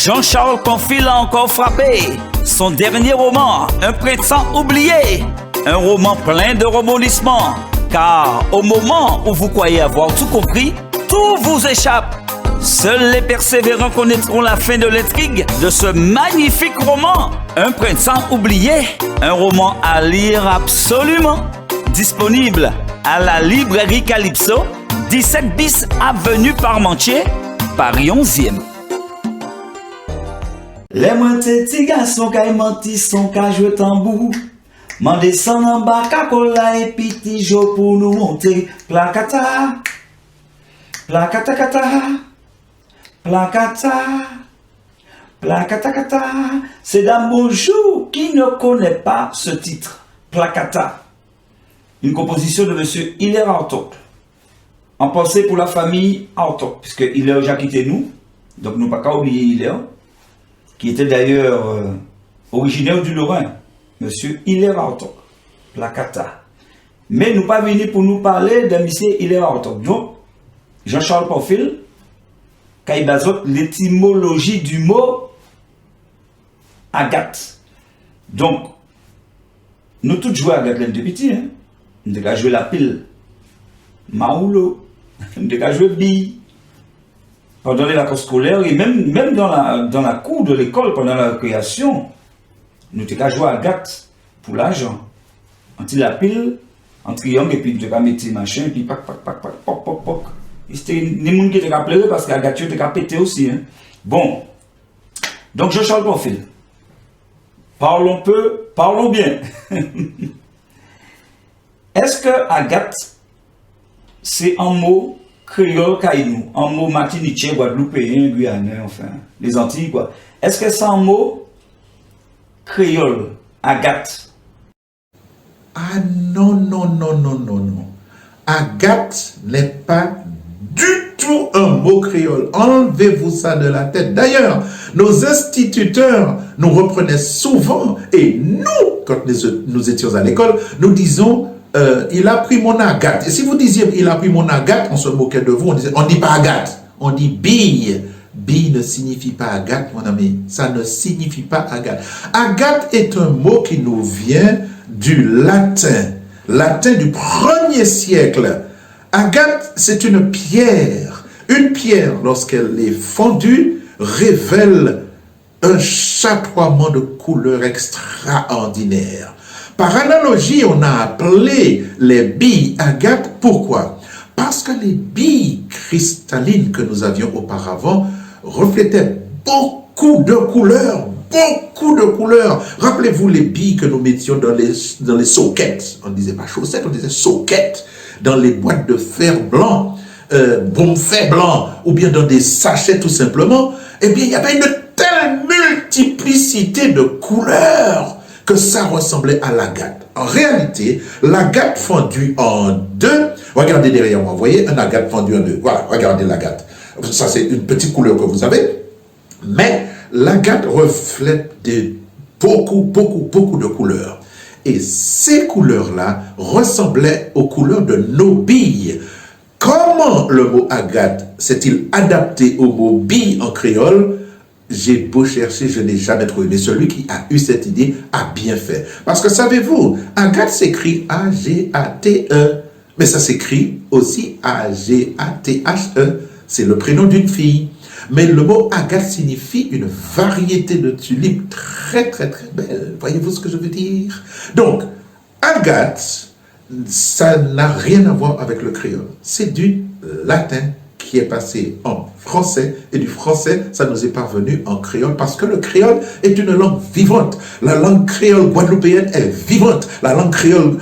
Jean-Charles Pamphile a encore frappé. Son dernier roman, Un printemps oublié. Un roman plein de rebondissements. Car au moment où vous croyez avoir tout compris, tout vous échappe. Seuls les persévérants connaîtront la fin de l'intrigue de ce magnifique roman. Un printemps oublié. Un roman à lire absolument. Disponible à la librairie Calypso, 17 bis avenue Parmentier, Paris 11e. Les moins petits garçons qui menti sont qu'à jouer tambour. M'en descend en bas, cacola et petit jo pour nous monter. Placata, placata cata, placata, placata cata. C'est d'un bonjour qui ne connaît pas ce titre. Placata. Une composition de monsieur Hilaire Hartog. En pensée pour la famille Hartog, puisque Hilaire a quitté nous, donc nous ne pouvons pas oublier Hilaire, qui était d'ailleurs originaire du Lorrain, monsieur Hilaire Hartog, Placata. Mais nous pas venus pour nous parler de monsieur Hilaire Hartog. Donc, Jean-Charles Pamphile, qui base l'étymologie du mot Agathe. Donc, nous tous jouons à Agathe de petit, hein? Nous avons joué la pile, Maoulo, nous avons joué bille. Pendant les vacances scolaires et même dans la cour de l'école, pendant la récréation, nous avons joué à Agathe pour l'argent. Entre la pile, en triangle, et puis nous avons mis machin, et puis pac, poc, poc, poc. C'était les gens qui étaient pleurés parce qu'Agathe était pété aussi. Hein. Bon. Donc, Jean-Charles Pamphile. Parlons peu, parlons bien. Est-ce que Agathe, c'est un mot créole caïnou, un mot martiniquais, guadeloupéen, guyanais, enfin, les Antilles, quoi. Est-ce que c'est un mot créole, Agathe? Ah non, non, non, non, non, non. Agathe n'est pas du tout un mot créole. Enlevez-vous ça de la tête. D'ailleurs, nos instituteurs nous reprenaient souvent, et nous, quand nous étions à l'école, nous disons il a pris mon Agathe. Et si vous disiez il a pris mon Agathe, on se moquait de vous. On ne dit pas Agathe, on dit bille. Bille ne signifie pas Agathe, mon ami. Ça ne signifie pas Agathe. Agathe est un mot qui nous vient du latin. Latin du 1er siècle. Agathe, c'est une pierre. Une pierre, lorsqu'elle est fondue, révèle un chatoiement de couleurs extraordinaire. Par analogie, on a appelé les billes Agathe. Pourquoi? Parce que les billes cristallines que nous avions auparavant reflétaient beaucoup de couleurs. Beaucoup de couleurs. Rappelez-vous les billes que nous mettions dans les sockets. On ne disait pas chaussettes, on disait sockets. Dans les boîtes de fer blanc, bon fer blanc, ou bien dans des sachets tout simplement. Eh bien, il y avait une telle multiplicité de couleurs que ça ressemblait à l'agate. En réalité, l'agate fondue en deux, regardez derrière moi, vous voyez, un agate fondu en deux. Voilà, regardez l'agate. Ça, c'est une petite couleur que vous avez, mais l'agate reflète beaucoup de couleurs. Et ces couleurs-là ressemblaient aux couleurs de nos billes. Comment le mot agate s'est-il adapté au mot bille en créole? J'ai beau chercher, je n'ai jamais trouvé. Mais celui qui a eu cette idée a bien fait. Parce que savez-vous, Agathe s'écrit A-G-A-T-E. Mais ça s'écrit aussi A-G-A-T-H-E. C'est le prénom d'une fille. Mais le mot Agathe signifie une variété de tulipes très belles. Voyez-vous ce que je veux dire? Donc, Agathe, ça n'a rien à voir avec le créole. C'est du latin qui est passé en français, et du français, ça nous est parvenu en créole, parce que le créole est une langue vivante. La langue créole guadeloupéenne est vivante. La langue créole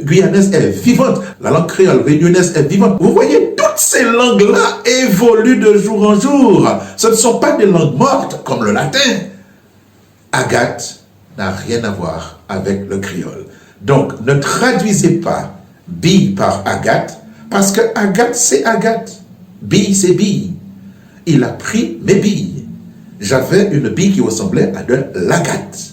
guyanaise est vivante. La langue créole réunionnaise est vivante. Vous voyez, toutes ces langues-là évoluent de jour en jour. Ce ne sont pas des langues mortes, comme le latin. Agathe n'a rien à voir avec le créole. Donc, ne traduisez pas bille par Agathe, parce que Agathe, c'est Agathe. Bille, c'est bille. Il a pris mes billes. J'avais une bille qui ressemblait à de l'agate.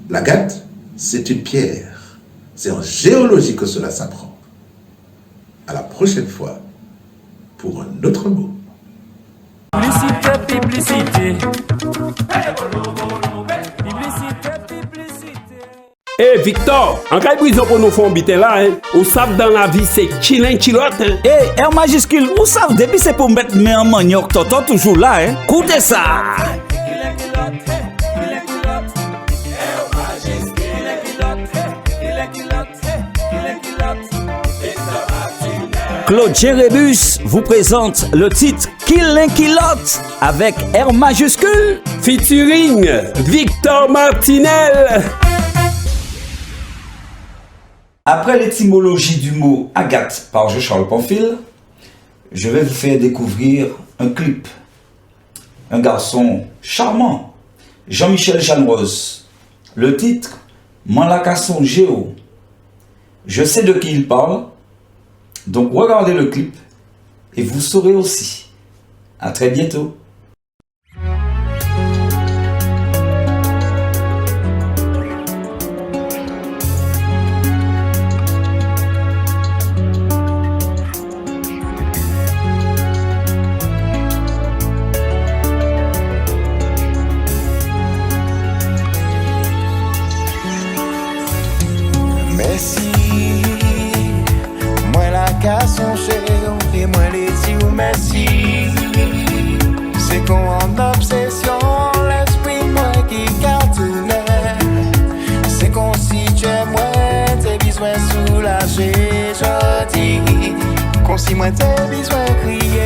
L'agate, c'est une pierre. C'est en géologie que cela s'apprend. À la prochaine fois, pour un autre mot. Merci. publicité. Eh Victor, en cas de prison pour nous faire un bitin là, hein, ou savent dans la vie c'est chilin chilote. Hein. Eh, R majuscule, ou ça, depuis c'est pour mettre mes en manioc, toto toujours là, hein. Écoutez ça. Claude Jérémus vous présente le titre Kill Kilote avec R majuscule. Featuring Victor Martinel. Après l'étymologie du mot Agathe par Jean-Charles Pamphile, je vais vous faire découvrir un clip. Un garçon charmant, Jean-Michel Jeanne-Rose. Le titre, Manlakasson Géo. Je sais de qui il parle, donc regardez le clip et vous saurez aussi. À très bientôt. Merci, moi la casse son cher et moi les dis ou merci. C'est qu'on en obsession, l'esprit moi qui cartonne. C'est qu'on si tu es moi, tes besoins soulagés, je dis. Qu'on si moi tes besoins criés.